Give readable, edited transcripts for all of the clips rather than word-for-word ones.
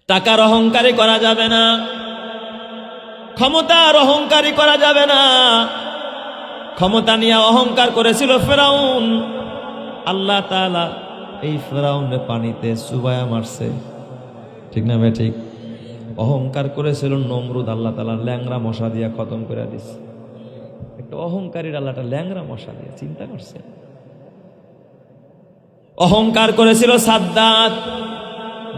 টাকার অহংকারী করা যাবে না, ক্ষমতার অহংকারী করা যাবে না। ক্ষমতা নিয়ে অহংকার করেছিল ফেরাউন, আল্লাহ তাআলা এই ফেরাউনের পানিতে চুবায়া মারছে, ঠিক না ভাই? ঠিক। অহংকার করেছিল নমরুদ, আল্লাহ তাআলা ল্যাংরা মশা দিয়া খতম করে দিছে। একটা অহংকারীর আল্লাহটা ল্যাংরা মশা দিয়ে, চিন্তা করছে। অহংকার করেছিল সাদ্দাত,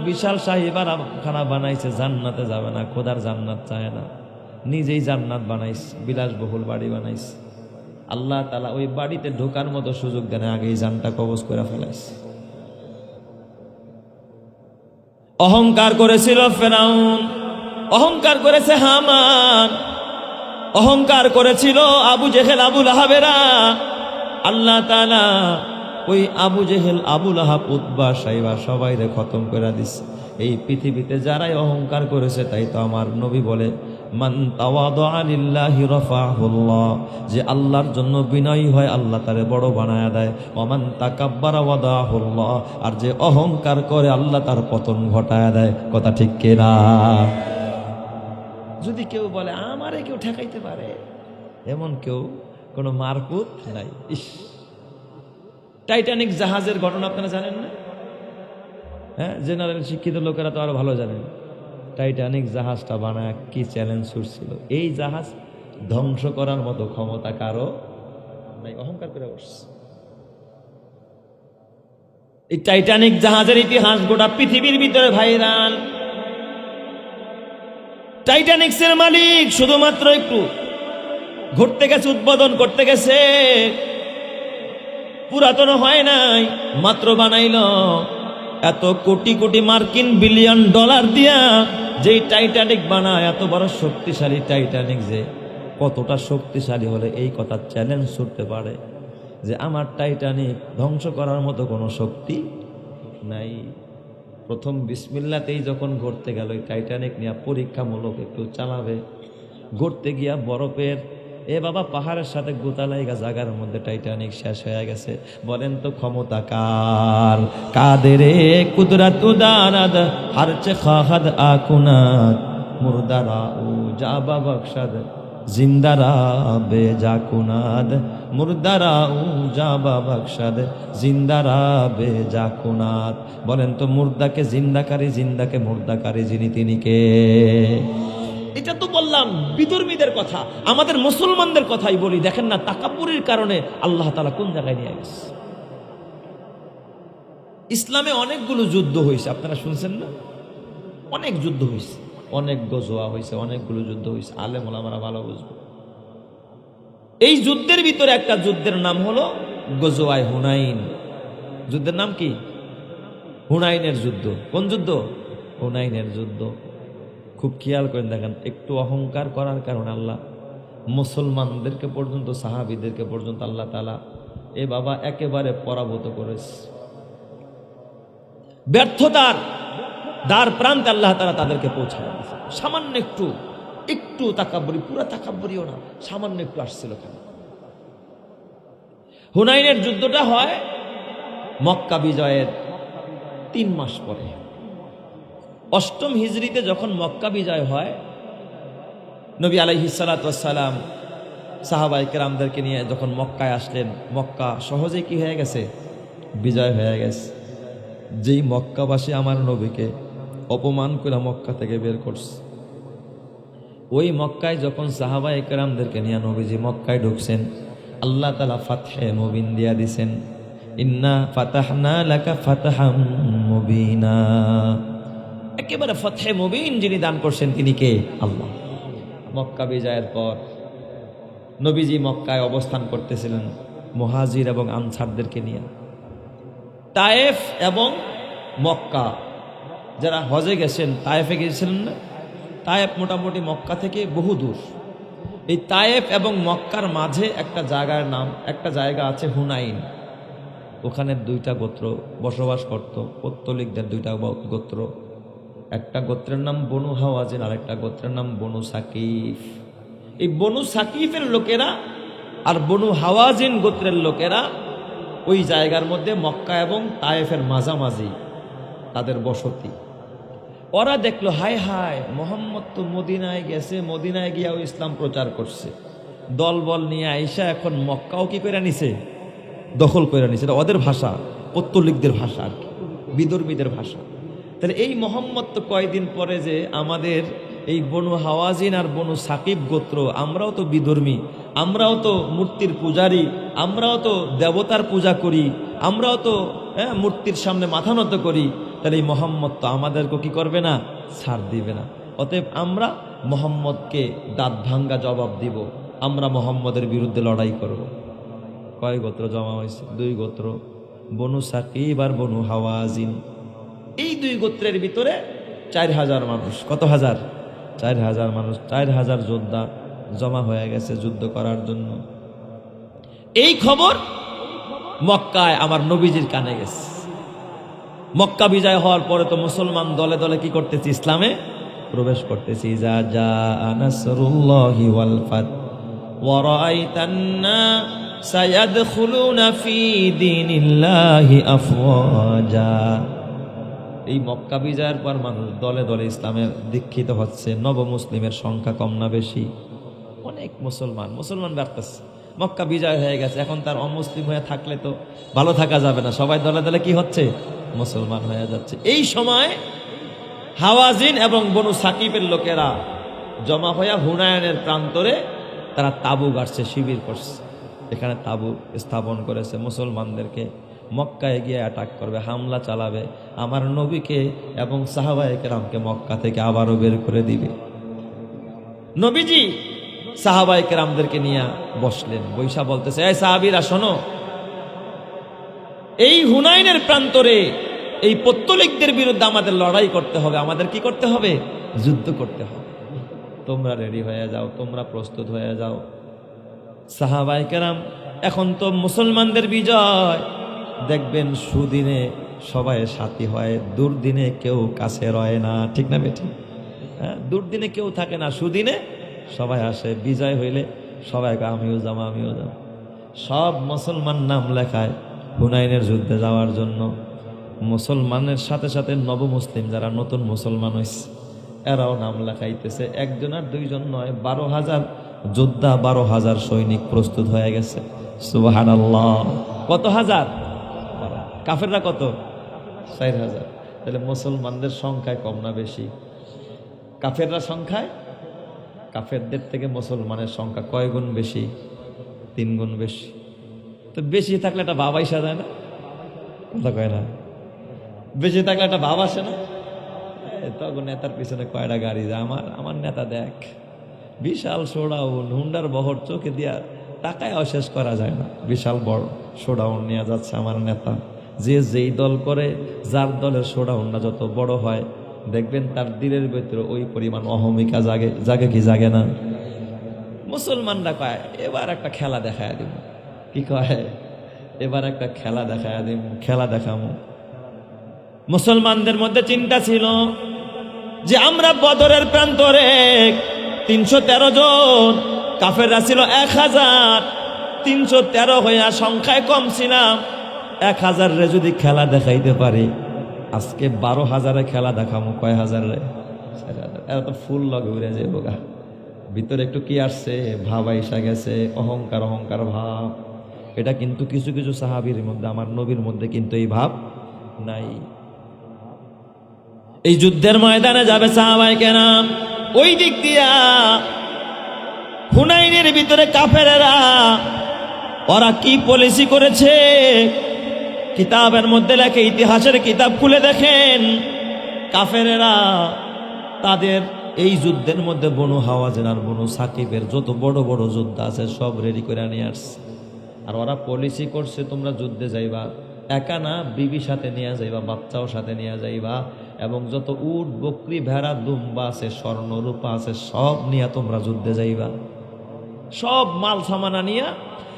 বিশাল সাহিবার খানা বানাইছে, জান্নাতে যাবে না, খোদার জান্নাত চায় না, নিজেই জান্নাত বানাইছে, বিলাসবহুল বাড়ি বানাইছে। আল্লাহ তাআলা ওই বাড়িতে ঢোকার মতো সুযোগ দেন, আগেই জানটা কবজ করে ফেলাইছে। অহংকার করেছিল ফেরাউন, অহংকার করেছে হামান, অহংকার করেছিল আবু জেহেল, আবু লাহাবেরা। আল্লাহ তাআলা ওই আবু জেহেল, আবু লাহাব, উতবা, সাইবা সবাইরে খতম করে দিছে। এই পৃথিবীতে যারাই অহংকার করেছে, তাই তো আমার নবী বলে, মান তাওয়াদা লিল্লাহি রাফাহুল্লাহ, যে আল্লাহর জন্য বিনয়ী হয় আল্লাহ তারে বড় বানায়া দেয়। ওমান তাকাব্বারা ওয়াদাহুল্লাহ, আর যে অহংকার করে আল্লাহ তার পতন ঘটায়া দেয়। কথা ঠিক কিনা? যদি কেউ বলে আমারে কেউ ঠেকাইতে পারে, এমন কেউ কোনো মারকুত নাই। ইস, টাইটানিক জাহাজের ঘটনা আপনারা জানেন না? হ্যাঁ, জেনারেল শিক্ষিত লোকেরা তো আরো ভালো জানেন। টাইটানিক জাহাজটা বানায় কি চ্যালেঞ্জ ছুটছিল। এই জাহাজ ধ্বংস করার মতো ক্ষমতা কারো নাই, অহংকার করে বসছে। এই টাইটানিক জাহাজের ইতিহাস গোটা পৃথিবীর ভিতরে ভাইরাল। টাইটানিক্সের মালিক শুধুমাত্র একটু ঘুরতে গেছে, উদ্বোধন করতে গেছে, পুরাতন হয় নাই, মাত্র বানাইল। এত কোটি কোটি মার্কিন বিলিয়ন ডলার দিয়া যেই টাইটানিক বানায়, এত বড় শক্তিশালী টাইটানিক, যে কতটা শক্তিশালী হলে এই কথা চ্যালেঞ্জ ছুটতে পারে যে আমার টাইটানিক ধ্বংস করার মতো কোনো শক্তি নাই। প্রথম বিসমিল্লাতেই যখন ঘুরতে গেল, এই টাইটানিক নিয়ে পরীক্ষামূলক একটু চালাবে, ঘুরতে গিয়া বরফের বাবা পাহাড়ের সাথে গোতালাইগা জায়গার মধ্যে টাইটানিক শেষ হয়ে গেছে। বলেন তো ক্ষমতা কার? কাদেরে কুদরত দারাদ হারচে খাহাদ আকুনাত মুরদারা ও জাবা বখশাদ জিন্দারা বে জাকুনাদ মুরদারা ও জাবা বখশাদ জিন্দারা বে জাকুনাদ। বলেন তো মুর্দাকে জিন্দাকারী, জিন্দাকে মুর্দাকারী যিনি, তিনি কে? এটা তো বললাম বিধর্মীদের কথা, আমাদের মুসলমানদের কথাই বলি। দেখেন না তাকাব্বুরের কারণে আল্লাহ তাআলা কোন জায়গায় নিয়ে গেছে। ইসলামে অনেকগুলো যুদ্ধ হয়েছে, আপনারা শুনছেন না? অনেক যুদ্ধ হয়েছে, অনেক গজওয়া হয়েছে, অনেকগুলো যুদ্ধ হয়েছে। আলেম ওলামারা ভালো বুঝবে। এই যুদ্ধের ভিতরে একটা যুদ্ধের নাম হলো গজওয়ায়ে হুনাইন। যুদ্ধের নাম কি? হুনাইনের যুদ্ধ। কোন যুদ্ধ? হুনাইনের যুদ্ধ। খুব খেয়াল করেন, দেখেন, একটু অহংকার করার কারণে আল্লাহ মুসলমানদেরকে পর্যন্ত, সাহাবীদেরকে পর্যন্ত আল্লাহ তাআলা বাবা একেবারে পরাভূত করেছে। ব্যর্থতার দ্বার প্রান্তে আল্লাহ তাআলা তাদেরকে পৌঁছায় দিয়েছে। সামান্য একটু তাকাব্বুরি, পুরা তাকাব্বুরিও না, সামান্য একটু আসছিল কেন? হুনাইনের যুদ্ধটা হয় মক্কা বিজয়ের 3 মাস পরে। 8ম হিজরিতে যখন মক্কা বিজয় হয়, নবী আলাইহিস সালাতু ওয়াস সালাম সাহাবায়ে কেরামদেরকে নিয়ে যখন মক্কায় আসলেন, মক্কা সহজেই কি হয়ে গেছে? বিজয় হয়ে গেছে। যেই মক্কাবাসী আমার নবীকে অপমান করে মক্কা থেকে বের করছে, ওই মক্কায় যখন সাহাবায়ে কেরামদেরকে নিয়ে নবীজি মক্কায় ঢুকছেন, আল্লাহ তাআলা ফাতহে মুবিন দিয়া দিছেন। ইন্না ফাতাহনা লাকা ফাতহাম মুবিনা। একেবারে ফাতহে মুবিন যিনি দান করছেন, তিনি কে? আল্লাহ। মক্কা বিজয়ের পর নবীজি মক্কায় অবস্থান করতেছিলেন মুহাজির এবং আনসারদেরকে নিয়ে। তায়েফ এবং মক্কা, যারা হজে গেছেন তায়েফে গেছিলেন না? তায়েফ মোটামুটি মক্কা থেকে বহু দূর। এই তায়েফ এবং মক্কার মাঝে একটা জায়গার নাম, একটা জায়গা আছে হুনাইন। ওখানে 2টা গোত্র বসবাস করত, পৌত্তলিকদের 2টা গোত্র। একটা গোত্রের নাম বনু হাওয়াজিন, আর একটা গোত্রের নাম বনু সাকিফ। এই বনু সাকিফের লোকেরা আর বনু হাওয়াজিন গোত্রের লোকেরা ওই জায়গার মধ্যে, মক্কা এবং তায়েফের মাঝামাঝি তাদের বসতি। ওরা দেখলো হায় হায় মোহাম্মদ তো মদিনায় গেছে, মদিনায় গিয়াও ইসলাম প্রচার করছে, দল বল নিয়ে আইসা এখন মক্কাও কি করে নিছে, দখল করে নিছে। এটা ওদের ভাষা, পত্তলিকদের ভাষা আর কি, বিদর্মীদের ভাষা। তাহলে এই মোহাম্মদ তো কয়দিন পরে যে আমাদের এই বনু হাওয়াজিন আর বনু সাকিব গোত্র, আমরাও তো বিধর্মী, আমরাও তো মূর্তির পূজারী, আমরাও তো দেবতার পূজা করি, আমরাও তো মূর্তির সামনে মাথা নত করি, তাহলে এই মোহাম্মদ তো আমাদেরকে কি করবে না, ছাড় দিবে না। অতএব আমরা মোহাম্মদকে দাঁত ভাঙ্গা জবাব দিব, আমরা মোহাম্মদের বিরুদ্ধে লড়াই করব। কয় গোত্র জমা হয়েছে? 2 গোত্র, বনু সাকিব আর বনু হাওয়াজিন। এই 2 গোত্রের ভিতরে 4000 মানুষ। কত হাজার? 4000 মানুষ, 4000 যোদ্ধা জমা হয়ে গেছে যুদ্ধ করার জন্য। এই খবর মক্কায় আমার নবীজির কানে গেছে। মক্কা বিজয় হওয়ার পরে তো মুসলমান দলে দলে কি করতেছি, ইসলামে প্রবেশ করতেছি। যা যা নাসরুল্লাহি ওয়াল ফাত ওয়া রাআইতান নাসা ইয়াদখুলুনা ফি দীনিল্লাহি আফওয়াজা। এই মক্কা বিজয়ের পর মানুষ দলে দলে ইসলামে দীক্ষিত হচ্ছে। নবমুসলিমের সংখ্যা কম না বেশি? অনেক মুসলমান বাড়তেছে। মক্কা বিজয় হয়ে গেছে, এখন তার অমুসলিম হয়ে থাকলে তো ভালো থাকা যাবে না, সবাই দলে দলে কি হচ্ছে, মুসলমান হয়ে যাচ্ছে। এই সময় হাওয়াজিন এবং বনু সাকিবের লোকেরা জমা হয়ে হুনায়নের প্রান্তরে তারা তাবু গাড়ছে, শিবির করছে, এখানে তাবু স্থাপন করেছে। মুসলমানদেরকে মক্কায় গিয়ে অ্যাটাক করবে, হামলা চালাবে, আমার নবীকে এবং সাহাবায়ে কেরামকে মক্কা থেকে আবারও বের করে দিবে। নবীজি সাহাবায়ে কেরামদেরকে নিয়ে বসলেন, বৈশা বলতেছে, এই সাহাবীরা শোনো, এই হুনাইনের প্রান্তরে এই পত্তলিকদের বিরুদ্ধে আমাদের লড়াই করতে হবে, আমাদের কি করতে হবে, যুদ্ধ করতে হবে। তোমরা রেডি হয়ে যাও, তোমরা প্রস্তুত হয়ে যাও। সাহাবায়ে কেরাম, এখন তো মুসলমানদের বিজয়, দেখবেন সুদিনে সবাই সাথী হয়, দুর্দিনে কেউ কাছে রয় না, ঠিক না বেটি? হ্যাঁ, দুর্দিনে কেউ থাকে না, সুদিনে সবাই আসে। বিজয় হইলে সবাই আমিও যাব, আমিও যাব। সব মুসলমান নাম লেখায় হুনাইনের যুদ্ধে যাওয়ার জন্য। মুসলমানের সাথে সাথে নবমুসলিম যারা নতুন মুসলমান হয়েছে এরাও নাম লেখাইতেছে। একজন আর দুইজন নয়, 12,000 যোদ্ধা, 12,000 সৈনিক প্রস্তুত হয়ে গেছে। সুবহানাল্লাহ। কত হাজার? কাফেররা কত? 4000। তাহলে মুসলমানদের সংখ্যায় কম না বেশি? কাফেররা সংখ্যায়, কাফেরদের থেকে মুসলমানের সংখ্যা কয় গুণ বেশি? 3 গুণ বেশি। তো বেশি থাকলে একটা ভাব আইসা যায় না? কথা কয় না? বেশি থাকলে একটা ভাব আসে না? তখন নেতার পিছনে কয়টা গাড়ি যায়, আমার নেতা দেখ, বিশাল শোডাউন, হুন্ডার বহর চোখে দিয়া টাকায় অশেষ করা যায় না। বিশাল বড় শোডাউন নিয়ে যাচ্ছে আমার নেতা। যে যেই দল করে, যার দলের শোডাউনটা যত বড় হয়, দেখবেন তার দিলের ভিতরে ওই পরিমাণ অহমিকা জাগে। জাগে কি জাগে না? মুসলমানরা কয় এবার একটা খেলা দেখায় দিব। কি কয়? এবার একটা খেলা দেখায় দিব, খেলা দেখামো। মুসলমানদের মধ্যে চিন্তা ছিল যে আমরা বদরের প্রান্তরে 313 জন, কাফেররা ছিল 1000, 313 হইয়া সংখ্যায় কম ছিলাম। 1000 রে যদি খেলা দেখাইতে পারি, আজকে 12,000 খেলা দেখামো। কয় হাজার রে? 4000। এরা তো ফুল লগে উড়ে যায় বোগা। ভিতরে একটু কি আসছে, ভাব আইসা গেছে, অহংকার অহংকার ভাব। এটা কিন্তু কিছু কিছু সাহাবীর মধ্যে, আমার নবীর মধ্যে কিন্তু এই ভাব নাই। এই যুদ্ধের ময়দানে যাবে সাহাবায়ে কেরাম, ওই দিক দিয়া হুনাইনের ভিতরে কাফেরেরা ওরা কি পলিসি করেছে, কিতাবের মধ্যে লেখে, ইতিহাসের কিতাব খুলে দেখেন, কাফেরেরা তাদের এই যুদ্ধের মধ্যে বনু হাওয়াজিন আর বনু সাকিবের যত বড় বড় যোদ্ধা আছে সব রেডি করে নিয়ে আসছে। আর ওরা পলিসি করছে, তোমরা যুদ্ধে যাইবা একা না, বিবি সাথে নিয়ে যাইবা, বাচ্চাও সাথে নিয়ে যাইবা, এবং যত উট বকরি ভেড়া দুম্বা আছে, স্বর্ণ রূপা আছে, সব নিয়ে তোমরা যুদ্ধে যাইবা। সব মাল সামানা নিয়ে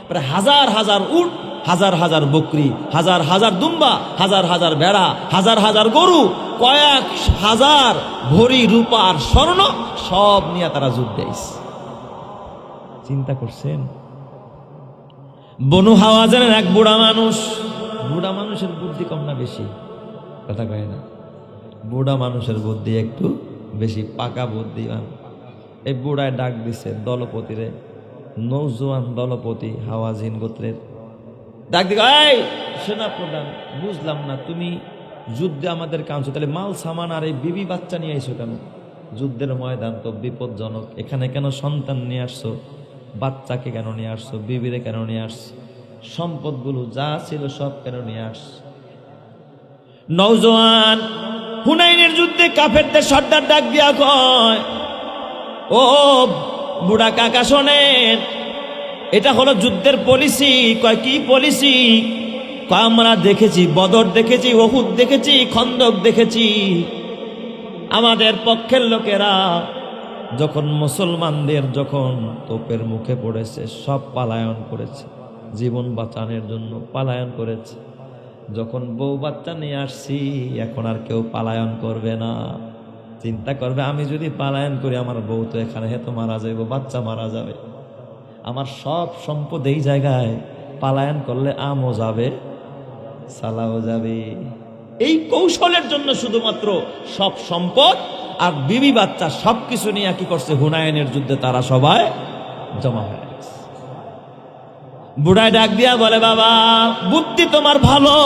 প্রায় 1000 উট, 1000 বকরি, 1000 দুম্বা, 1000 ভেড়া, 1000 গরু, কয়েক হাজার ভরি রূপা আর স্বর্ণ সব নিয়ে তারা যুদ্ধে আইছে। চিন্তা করছেন? বনু হাওয়াজিনের এক বুড়া মানুষ, বুড়া মানুষের বুদ্ধি কম না বেশি? কথা কয় না? বুড়া মানুষের বুদ্ধি একটু বেশি পাকা বুদ্ধিমান। এই বুড়ায় ডাক দিছে দলপতিরে, নৌজওয়ান দলপতি হাওয়াজিন গোত্রের ডাক দিকে, এই সেনাপ্রধান, বুঝলাম না তুমি যুদ্ধে আমাদের কাঁদছো, তাহলে মাল সামান আর এই বিবি বাচ্চা নিয়ে আইছো কেন? যুদ্ধের ময়দান তো বিপজ্জনক, এখানে কেন সন্তান নিয়ে আসছো? বাচ্চাকে কেন নিয়ে আসছো? বিবিরে কেন নিয়ে আসছো? সম্পদগুলো যা ছিল সব কেন নিয়ে আসছো? নওজোয়ান হুনাইনের যুদ্ধে কাফেরদের সর্দার ডাক দিয়া কয়, ও বুড়া কাকা শোনেন, এটা হলো যুদ্ধের পলিসি। কয় কি পলিসি? কয় আমরা দেখেছি, বদর দেখেছি, উহুদ দেখেছি, খন্দক দেখেছি। আমাদের পক্ষের লোকেরা যখন মুসলমানদের যখন তোপের মুখে পড়েছে সব পালায়ন করেছে, জীবন বাঁচানোর জন্য পালায়ন করেছে। যখন বউ বাচ্চা নিয়ে আসছি এখন আর কেউ পালায়ন করবে না। চিন্তা করবে আমি যদি পালায়ন করি আমার বউ তো এখানে হেতো মারা যাবে, বাচ্চা মারা যাবে, আমার সব সম্পদ এই জায়গায়, পালায়ন করলে আমও যাবে সালাও যাবে। এই কৌশলের জন্য শুধুমাত্র সব সম্পদ আর বিবি বাচ্চা সবকিছু নিয়ে কি করছে, হুনায়নের যুদ্ধে তারা সবাই জমা হয়ে গেছে। বুড়ায় ডাক দিয়া বলে, বাবা বুদ্ধি তোমার ভালো,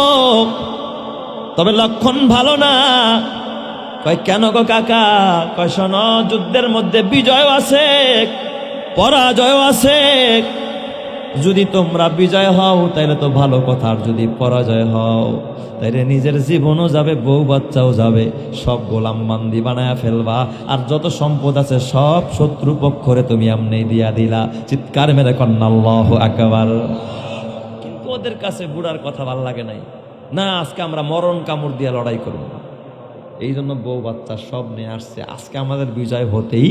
তবে লক্ষণ ভালো না। কয় কেন গো কাকা? কয় শোনো, যুদ্ধের মধ্যে বিজয় আছে পরাজয় আছে। যদি তোমরা বিজয় হও তাইলে তো ভালো কথা, আর যদি পরাজয় হও তাইলে নিজের জীবনও যাবে, বউ বাচ্চাও যাবে, সব গোলাম বান্দি বানায়া ফেলবা, আর যত সম্পদ আছে সব শত্রু পক্ষরে তুমি এমনি দিয়া দিলা। চিৎকার মেরে কন্যা আল্লাহু আকবার। কিন্তু ওদের কাছে বুড়ার কথা ভাল লাগে নাই, না আজকে আমরা মরণ কামড় দিয়া লড়াই করব, এই জন্য বউ বাচ্চা সব নিয়ে আসছে, আজকে আমাদের বিজয় হতেই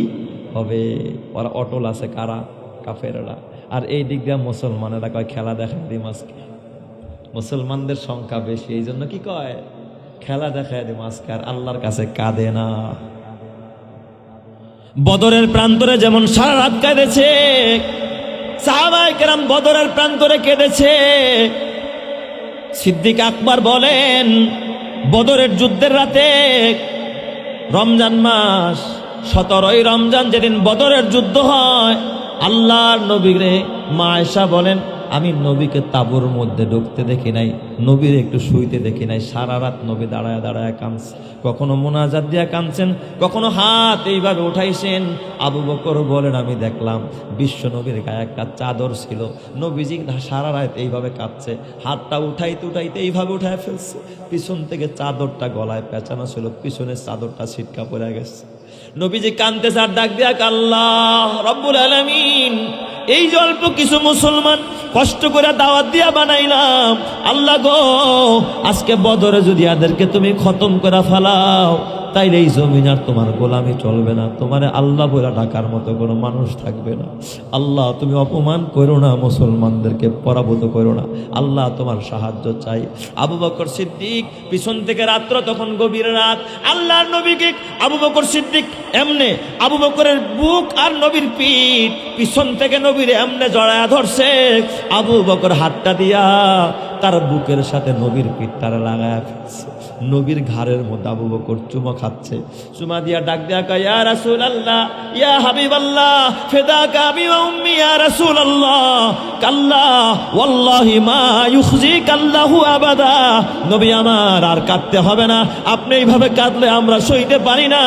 হবে। ওরা অটল আছে কারা? কাফেররা। আর এই দিক দিয়ে মুসলমানেরা কয় খেলা দেখা দিম আজকে, মুসলমানদের সংখ্যা বেশি এই জন্য কি কয় খেলা দেখায় দিম আজকে, আর আল্লাহর কাছে কাঁদে না। বদরের প্রান্তরে যেমন সারা রাত কেঁদেছে সাহাবায়ে কেরাম, বদরের প্রান্তরে কেঁদেছে। সিদ্দিক আকবর বলেন, বদরের যুদ্ধের রাতে রমজান মাস 17ই রমজান যেদিন বদরের যুদ্ধ হয়, আল্লাহর নবীরে মা আয়েশা বলেন, আমি নবীকে তাঁবুর মধ্যে ঢুকতে দেখি নাই, নবীর একটু শুইতে দেখি নাই, সারা রাত নবী দাঁড়ায় দাঁড়ায় কাঁদছে, কখনো মোনাজাত দিয়া কাঁদছেন, কখনো হাত এইভাবে উঠাইছেন। আবু বকর বলেন, আমি দেখলাম বিশ্ব নবীর গায়ে একটা চাদর ছিল, নবীজি সারা রাত এইভাবে কাঁদছে, হাতটা উঠাইতে উঠাইতে এইভাবে উঠায় ফেলছে, পিছন থেকে চাদরটা গলায় পেঁচানো ছিল, পিছনের চাদরটা ছিটকা পড়ে গেছে। নবীজি কাঁদতেছে আর ডাক দিয়া, আল্লাহ রব্বুল আলামিন, এই যে অল্প কিছু মুসলমান কষ্ট করে দাওয়াত দিয়া বানাইলাম, আল্লাহ গো আজকে বদরে যদি এদেরকে তুমি খতম করে ফেলাও তাইলে এই জমিন আর তোমার গোলামি চলবে না, তোমারে আল্লাহ বলে ডাকার মতো কোনো মানুষ থাকবে না। আল্লাহ তুমি অপমান করো না, মুসলমানদেরকে পরাভূত করো না, আল্লাহ তোমার সাহায্য চাই। আবু বকর সিদ্দিক পিছন থেকে রাত্র তখন গভীর রাত, আল্লাহর নবীকে আবু বকর সিদ্দিক এমনে আবু বকরের বুক আর নবীর পিঠ পিছন থেকে নবীর এমনে জড়ায়া ধরছে। আবু বকর হাতটা দিয়া তার বুকের সাথে নবীর পিঠটারে লাগায়া ফেলছে, নবীর ঘাড়ের মধ্যে আবু বকর চুমা খাচ্ছে, চুমা দিয়া ডাক দেয়া কয়, ইয়া রাসূলুল্লাহ ইয়া হাবিবাল্লাহ ফিদাকা আবি ওয়া উম্মি ইয়া রাসূলুল্লাহ, কাল্লা ওয়াল্লাহি মা ইউখজিকাল্লাহু আবাদা। নবী আমার, আর কাঁদতে হবে না, আপনি এইভাবে কাঁদলে আমরা সইতে পারি না।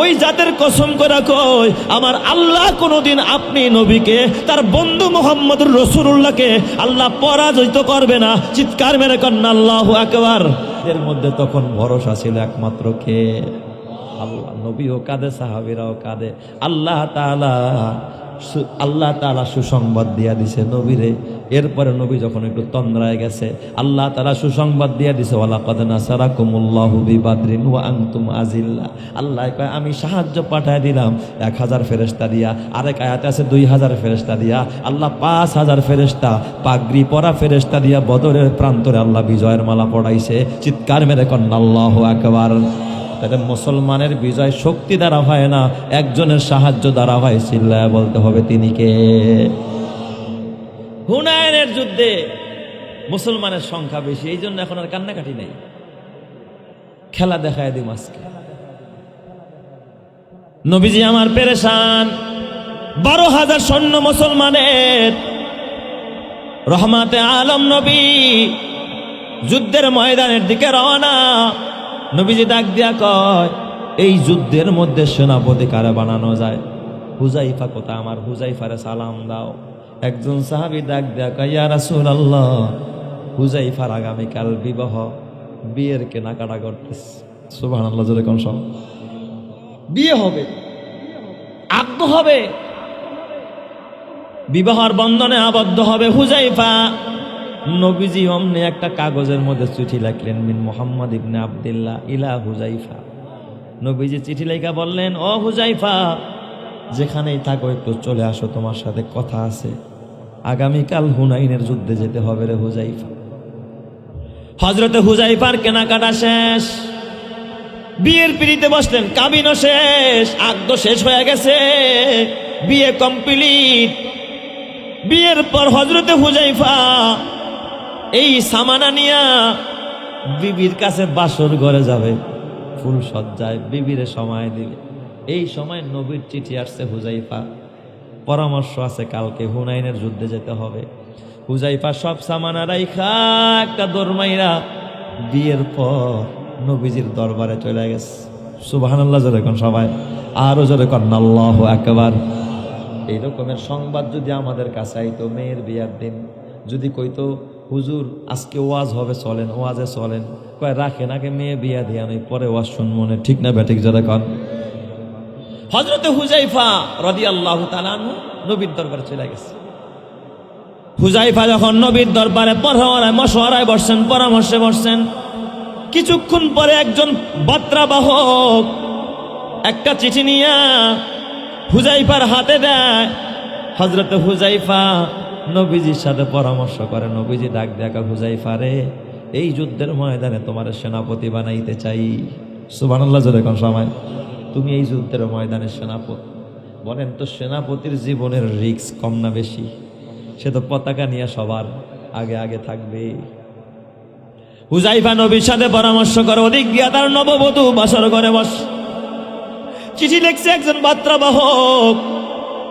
ওই জাতের কসম করে কই, আমার আল্লাহ কোনোদিন আপনি নবীকে, তার বন্ধু মুহাম্মদুর রাসূলুল্লাহকে আল্লাহ পরাজিত করবে না। চিৎকার মেরে কন্যা আল্লাহু আকবার। এর মধ্যে তখন ভরসা ছিল একমাত্র কে? আল্লাহ। নবীও কাঁদে, সাহাবীরাও কাঁদে। আল্লাহ তাআলা সুসংবাদ দিয়া দিছে নবীরে। এরপরে নবী যখন একটু তন্দ্রায় গেছে, আল্লাহ তাআলা সুসংবাদ দিয়া দিছে, ওয়ালাকাদ নাসারাকুমুল্লাহু বিবাদরিন ওয়া আনতুম আযিল্লা। আল্লাহ কয় আমি সাহায্য পাঠায় দিলাম 1000 ফেরেশতা দিয়া, আরেক আয়াতে আছে 2000 ফেরেশতা দিয়া, আল্লাহ 5000 ফেরেশতা পাগড়ি পরা ফেরেশতা দিয়া বদরের প্রান্তরে আল্লাহ বিজয়ের মালা পড়াইছে। চিৎকার মেরে কন্যা আল্লাহু আকবার। তাহলে মুসলমানের বিজয় শক্তি দ্বারা হয় না, একজনের সাহায্য দ্বারা হয়। চিল্লায় বলতে হবে তিনি কে? হুনায়নের যুদ্ধে মুসলমানের সংখ্যা বেশি, এই জন্য এখন আর কান্নাকাটি নেই, খেলা দেখায় দিই আজকে। নবীজি আমার পেরেশান, 12,000 সৈন্য মুসলমানের রহমাতে আলম নবী যুদ্ধের ময়দানের দিকে রওনা। নবীজি ডাক দিয়া কয়, এই যুদ্ধের মধ্যে সেনাপতি কারে বানানো যায়? হুজাইফা কোথা? আমার হুজাইফারে সালাম দাও। একজন সাহাবী ডাক দিয়া কয়, ইয়া রাসূলুল্লাহ, হুজাইফার আগামীকাল বিবাহ, বিয়ের কেনাকাটা করতেছে। সুবহানাল্লাহ, জোরে কোন সব বিয়ে হবে, আব্দ হবে, বিবাহর বন্ধনে আবদ্ধ হবে হুজাইফা। নবীজি অমনি একটা কাগজের মধ্যে চিঠি লিখলেন, মিন মুহাম্মদ ইবনে আব্দুল্লাহ ইলা হুজাইফা। নবীজি চিঠি লেখা বললেন, ও হুজাইফা, যেখানেই থাকো একটু চলে আসো, তোমার সাথে কথা আছে। আগামীকাল হুনাইনের যুদ্ধে যেতে হবে রে হুজাইফা। হযরতে হুজাইফার কেনাকাটা শেষ, বিয়ের পিড়িতে বসলেন, কাবিনও শেষ, আগদ শেষ হয়ে গেছে, বিয়ে কমপ্লিট। বিয়ের পর হযরতে হুজাইফা এই সামানা নিয়া বিবির কাছে বাসর ঘরে যাবে, ফুল সজ্জায় বিবিরে সময় দিবে। এই সময় নবীর চিঠি আসছে, হুজাইফা পরামর্শ আছে, কালকে হুনাইনের যুদ্ধে যেতে হবে। হুজাইফা সব সামানা রাইখা একটা দরমাইরা বিয়ের পর নবীজির দরবারে চলে গেছে। সুবহানাল্লাহ, জোরে কোন সবাই, আরো জোরে কোন আল্লাহু আকবার। এই রকমের সংবাদ যদি আমাদের কাছে আইতো, মেয়ের বিয়ার দিন যদি কইতো, হুজুর আজকে ওয়াজ হবে, চলেন ওয়াজে চলেন, কয় রাখেন আগে মেয়ে বিয়া দিয়া নই, পরে ওয়াজ শুনবো না, ঠিক না বেঠিক জোরে কোন। হযরতে হুজাইফা রাদিয়াল্লাহু তাআলা আনহু নবীর দরবারে চলে গেছে। হুজাইফা যখন নবীর দরবারে মশওয়ারায় বসছেন, পরামর্শে বসছেন, কিছুক্ষণ পরে একজন বার্তাবাহক একটা চিঠি নিয়ে হুজাইফার হাতে দেয়। হযরতে হুজাইফা নবীজির সাথে পরামর্শ করে। নবীজি ডাক দেখা, হুজাইফা রে, এই যুদ্ধের ময়দানে তোমার সেনাপতি বানাইতে চাই। সুবহানাল্লাহ, জোরে কোন সময়, তুমি এই যুদ্ধের ময়দানে সেনাপতি। বলেন তো, সেনাপতির জীবনের রিস্ক কম না বেশি? সে তো পতাকা নিয়ে সবার আগে আগে থাকবে। হুজাইফা নবীর সাথে পরামর্শ করে, ওদিক দিয়া তার নববধূ বাসর ঘরে বস। চিঠি লিখছে একজন বার্তাবাহক,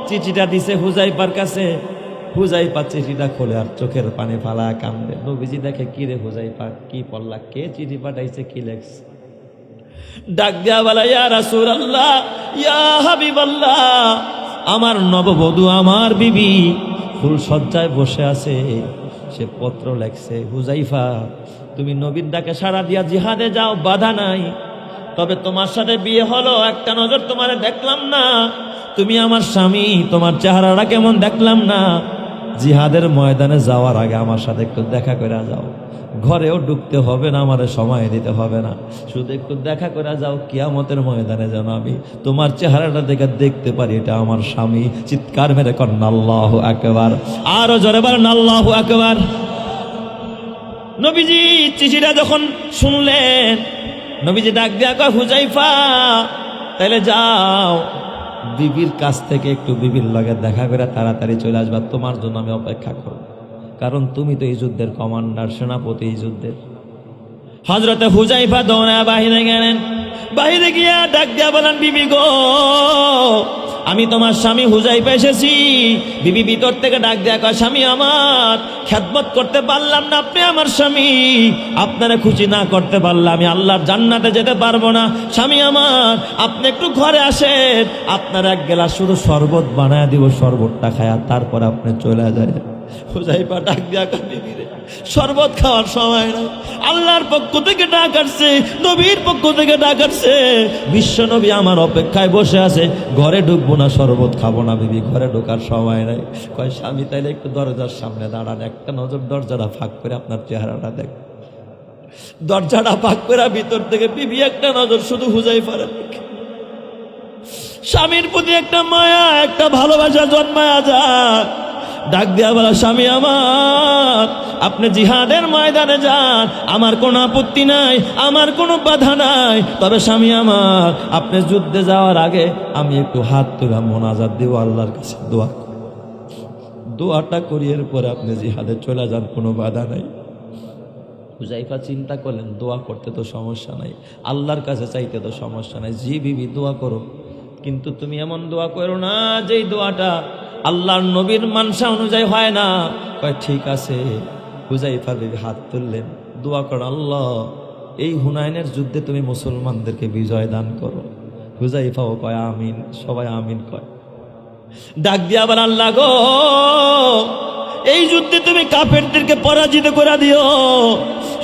চিঠিটা দিছে হুজাইফার কাছে। হুজাইফা চিঠিটা খোলে আর চোখের পানি ফালা কান্দে। নবীজি দেখে, কি রে হুজাইফা, কি পড়লা, কে চিঠি পাঠাইছে, কি লেখছে? ডাক দিয়া বলে, ইয়া রাসূলুল্লাহ, ইয়া হাবিবাল্লাহ, আমার নববধূ, আমার বিবি ফুল সজ্জায় বসে আছে, সে পত্র লেখছে। হুজাইফা, তুমি নবীর ডাকে সাড়া দিয়া জিহাদে যাও, বাধা নাই, তবে তোমার সাথে বিয়ে হলো, একটা নজর তোমারে দেখলাম না, তুমি আমার স্বামী, তোমার চেহারাটা কেমন দেখলাম না। জিহাদের ময়দানে যাওয়ার আগে আমার সাথে একটু দেখা করে যাও, ঘরেও ঢুকতে হবে না, আমারে সময় দিতে হবে না, শুধু একটু দেখা করে যাও, কিয়ামতের ময়দানে যেন আমি তোমার চেহারাটা দেখতে পারি, এটা আমার স্বামী। চিৎকার মেরে করেন আল্লাহু আকবার, আরো জোরে বলেন আল্লাহু আকবার। নবীজি চিঠিটা যখন শুনলেন, নবীজি ডাক দিয়া কয়, হুজাইফা, তাহলে যাও, বিবির কাছ থেকে একটু বিবির লগে দেখা করে তাড়াতাড়ি চলে আসবা, তোমার জন্য আমি অপেক্ষা করব, কারণ তুমি তো এই যুদ্ধের কমান্ডার, সেনাপতি এই যুদ্ধের। হযরতে হুজাইফা দৌড়া বাহিরে গেলেন। বাহিরে গিয়া ডাক দিয়া বলেন, বিবি গো, আমি তোমার স্বামী হুজাইফা এসেছি। বিবি ভিতর থেকে ডাক দিয়া কয়, স্বামী আমার, খেদমত করতে পারলাম না, আপনি আমার স্বামী, আপনারা খুশি না করতে পারলে আমি আল্লাহর জান্নাতে যেতে পারবো না। স্বামী আমার, আপনি একটু ঘরে আসেন, আপনার এক গ্লাস শুধু শরবত বানায় দিব, শরবতটা খায়া তারপর আপনি চলে যায়। হুজাইফা ডাক দিয়া কয়, বিবি রে, শরবত খাওয়ার সময় নাই, আল্লাহর পক্ষ থেকে ডাক আসছে, নবীর পক্ষ থেকে ডাক আসছে, বিশ্ব নবী আমার অপেক্ষায় বসে আছে, ঘরে ঢুকবো না, শরবত খাবো না, বিবি ঘরে ঢোকার সময় নাই। কয়, স্বামী তাইলে একটু দরজার সামনে দাঁড়ান, একটা নজর দরজাটা ফাঁক করে আপনার চেহারাটা দেখ। দরজাটা ফাঁক করে ভিতর থেকে বিবি একটা নজর শুধু হুজাইফার দিকে। স্বামীর প্রতি একটা মায়া, একটা ভালোবাসা জন্মায়া যায়। ডাক দিয়া বলা, স্বামী আমার, আপনি জিহাদের ময়দানে যান, আমার কোনো আপত্তি নাই, আমার কোনো বাধা নাই, তবে স্বামী আমার, আপনি যুদ্ধে যাওয়ার আগে আমি একটু হাত তুলে মোনাজাত দিব, আল্লাহর কাছে দোয়াটা করি, এরপরে আপনি জিহাদে চলে যান, কোনো বাধা নাই। হুজাইফা চিন্তা করলেন, দোয়া করতে তো সমস্যা নাই, আল্লাহর কাছে চাইতে তো সমস্যা নাই, জি বিবি দোয়া করো। কিন্তু তুমি এমন দোয়া করো না যেই দোয়াটা আল্লাহর নবীর মানসা অনুযায়ী হয় না। কয় ঠিক আছে। হুযায়ফা বিবি হাত তুললেন, দোয়া কর, আল্লাহ এই হুনাইনের যুদ্ধে তুমি মুসলমানদেরকে বিজয় দান করো। হুযায়ফাও কয় আমিন, সবাই আমিন কয়। ডাক দিয়া আবার, আল্লাহ গো এই যুদ্ধে তুমি কাফেরদেরকে পরাজিত করে দিও।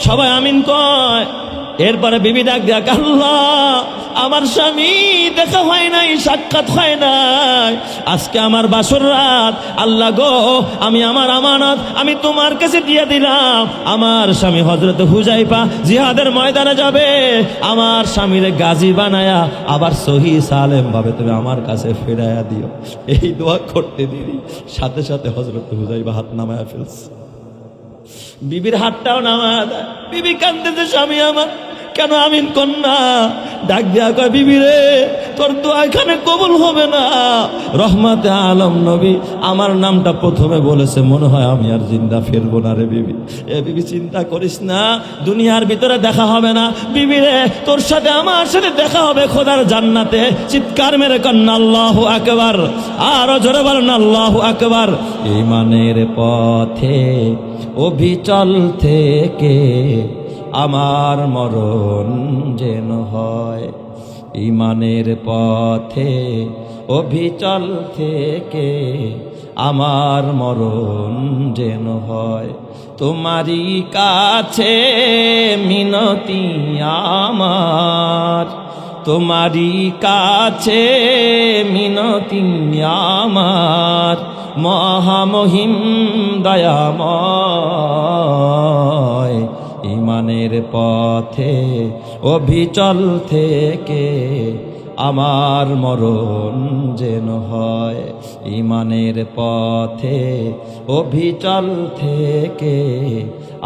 সবাই আমিন কয়। এরপরে বিবি ডাক দিয়া, আল্লাহ আমার স্বামী দেখা হয় নাই, সাক্ষাৎ হয় নাই, আজকে আমার বাসর রাত, আল্লাহ গো আমি আমার আমানত আমি তোমার কাছে দিয়ে দিলাম। আমার স্বামী হযরত হুযায়ফা জিহাদের ময়দানে যাবে, আমার স্বামীরে গাজী বানায়া আবার সহি সালেম ভাবে তুমি আমার কাছে ফিরাইয়া দিও। এই দোয়া করতে দিই সাথে সাথে হযরত হুযায়ফা হাত নামায়া ফেলছে। বিবির হাতটাও নামায়া দেয়। বিবি কাঁদতেছে, স্বামী আমার কেন আমিন কন্যা? ডাক দিয়া কয়, বিবি রে তোর দোয়া এখানে কবুল হবে না। রহমতে আলম নবী আমার নামটা প্রথমে বলেছে, মনে হয় আমি আর জিন্দা ফিরবো না রে বিবি। এ বিবি চিন্তা করিস না, দুনিয়ার ভিতরে দেখা হবে না বিবি রে, তোর সাথে আমার সাথে দেখা হবে খোদার জান্নাতে। চিৎকার মেরে কন্যা আল্লাহু আকবার, আরো জোরে বলেন আল্লাহু আকবার। ঈমানের পথে অবিচল থেকে আমার মরণ যেন হয়। ঈমানের পথে অবিচল থেকে আমার মরণ যেন হয়। তোমারই কাছে মিনতি আমার, তোমারই কাছে মিনতি আমার, মহামহিম দয়াময়। ঈমানের পথে অবিচল থেকে আমার মরণ যেন হয়। ঈমানের পথে অবিচল থেকে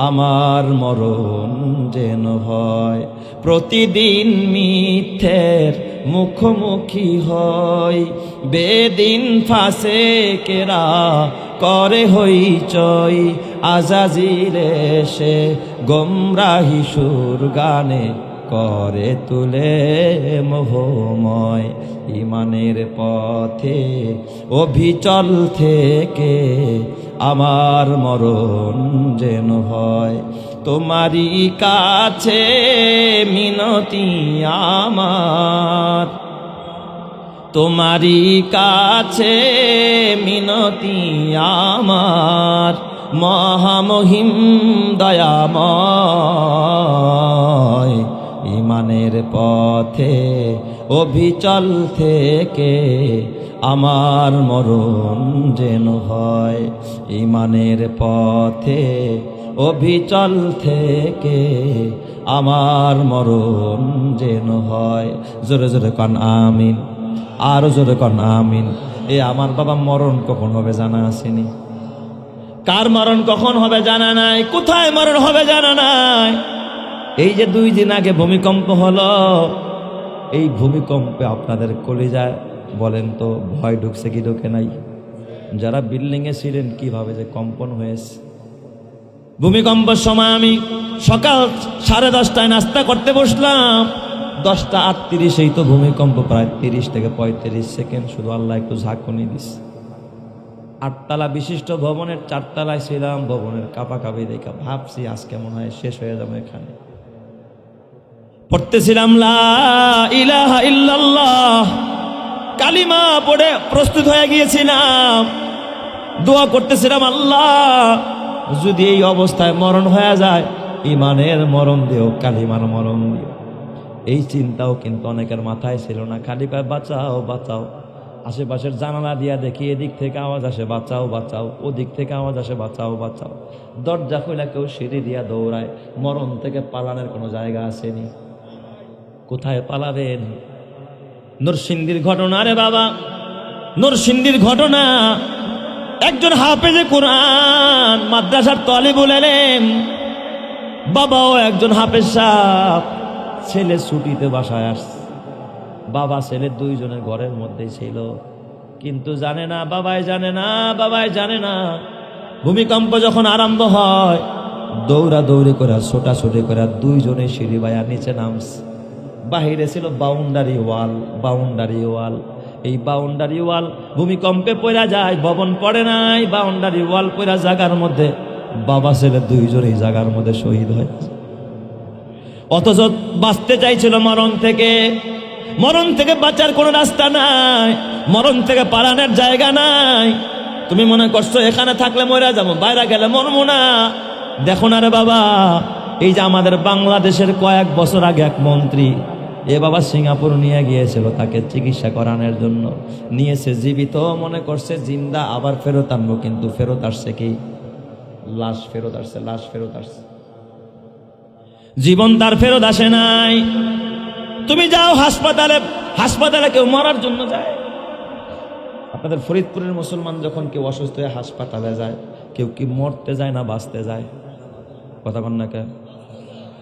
আমার মরণ যেন হয়। প্রতিদিন মিথ্যের মুখোমুখি হই, বেদিন ফাসেকেরা করে হইচই। আজাজিল এসে গোমরাহি সুর গানে করে তুলে মোহময়। ঈমানের পথে অবিচল থেকে আমার মরণ যেন হয়। তোমারই কাছে মিনতি আমার, তোমারই কাছে মিনতি আমার, মহামহিম দয়াময়। ঈমানের পথে অবিচল থেকে আমার মরণ যেন হয়। ঈমানের পথে অবিচল থেকে আমার মরণ যেন হয়। জোরে জোরে কন আমিন, আরো জোরে কন আমিন। এ আমার বাবা মরণ কখন হবে জানা আসেনি? কার মরণ কখন হবে জানা নাই, কোথায় মরণ হবে জানা নাই। এই যে 2 দিন আগে ভূমিকম্প হলো, এই ভূমিকম্পে আপনাদের কলিজায় বলেন তো ভয় ঢুকছে কি ঢুকে নাই? যারা বিল্ডিং এ ছিলেন কিভাবে যে কম্পন হয়েছে। ভূমিকম্পের সময় আমি সকাল 10:30টায় নাস্তা করতে বসলাম, 10:38 তো ভূমিকম্প, প্রায় 30 থেকে 35 সেকেন্ড। শুধু আল্লাহ একটু ঝাঁকুনি দিস। 8 তলা বিশিষ্ট ভবনের 4 তলায় ছিলাম। ভবনের কাঁপাকাঁপি দেখা ভাবছি আজকে মনে হয় শেষ হয়ে যাবে। এখানে পড়তেছিলাম লা ইলাহা ইল্লাল্লাহ, কালিমা পড়ে প্রস্তুত হয়ে গিয়েছিলাম। দোয়া করতেছিলাম, আল্লাহ যদি এই অবস্থায় মরণ হয়ে যায়, ঈমানের মরণ দিও, কালিমার মরণ দিও। এই চিন্তাও কিন্তু অনেকের মাথায় ছিল না। খালি কয় বাঁচাও বাঁচাও। আশেপাশের জানালা দিয়া দেখি এদিক থেকে আওয়াজ আসে বাঁচাও বাঁচাও, ওদিক থেকে আওয়াজ আসে বাঁচাও বাঁচাও। দরজা খুলে কেউ সিঁড়ি দিয়া দৌড়ায়। মরণ থেকে পালানোর কোনো জায়গা আসেনি। কোথায় পালাবেন? নরসিংদীর ঘটনা রে বাবা, নরসিংদীর ঘটনা। একজন হাফেজে কোরআন, মাদ্রাসার তালিবুল ইলম, বাবাও একজন হাফেজ সাহেব। ছেলে ছুটিতে বাসায় আসছে। বাবা ছেলে 2 জনের ঘরের মধ্যেই ছিল, কিন্তু জানে না, বাবাই জানে না, বাবাই জানে না। ভূমিকম্প যখন আরম্ভ হয়, দৌড়াদৌড়ি করে ছোটাছুটি করে 2 জনে সিঁড়ি বাইয়া নিচে নামছে। বাহিরে ছিল বাউন্ডারি ওয়াল, বাউন্ডারি ওয়াল। এই বাউন্ডারি ওয়াল ভূমিকম্পে পড়া যায়, ভবন পড়ে নাই, বাউন্ডারি ওয়াল পড়া জায়গার মধ্যে বাবা ছেলে দুইজনই জায়গার মধ্যে শহীদ হয়েছে। অথচ বাঁচতে চাইছিল মরণ থেকে, মরণ থেকে বাঁচার কোনো রাস্তা নাই, মরণ থেকে পালানোর জায়গা নাই। তুমি মনে করছো এখানে থাকলে মরে যাবো, বাইরে গেলে মরবো না। দেখো না রে বাবা, এই যে আমাদের বাংলাদেশের কয়েক বছর আগে এক মন্ত্রী এ বাবা সিঙ্গাপুর নিয়ে গিয়েছিল তাকে চিকিৎসা করানোর জন্য, নিয়েছে জীবিত মনে করছে জিন্দা, আবার ফেরত আনবো, কিন্তু ফেরত আসছে কি লাশ ফেরত আসছে, লাশ ফেরত আসছে, জীবন তার ফেরত আসে নাই। তুমি যাও হাসপাতালে, হাসপাতালে কেউ মরার জন্য যায়। আপনাদের ফরিদপুরের মুসলমান যখন কেউ অসুস্থ হয়ে হাসপাতালে যায়, কেউ কি মরতে যায় না বাঁচতে যায়? কথা বল না কে?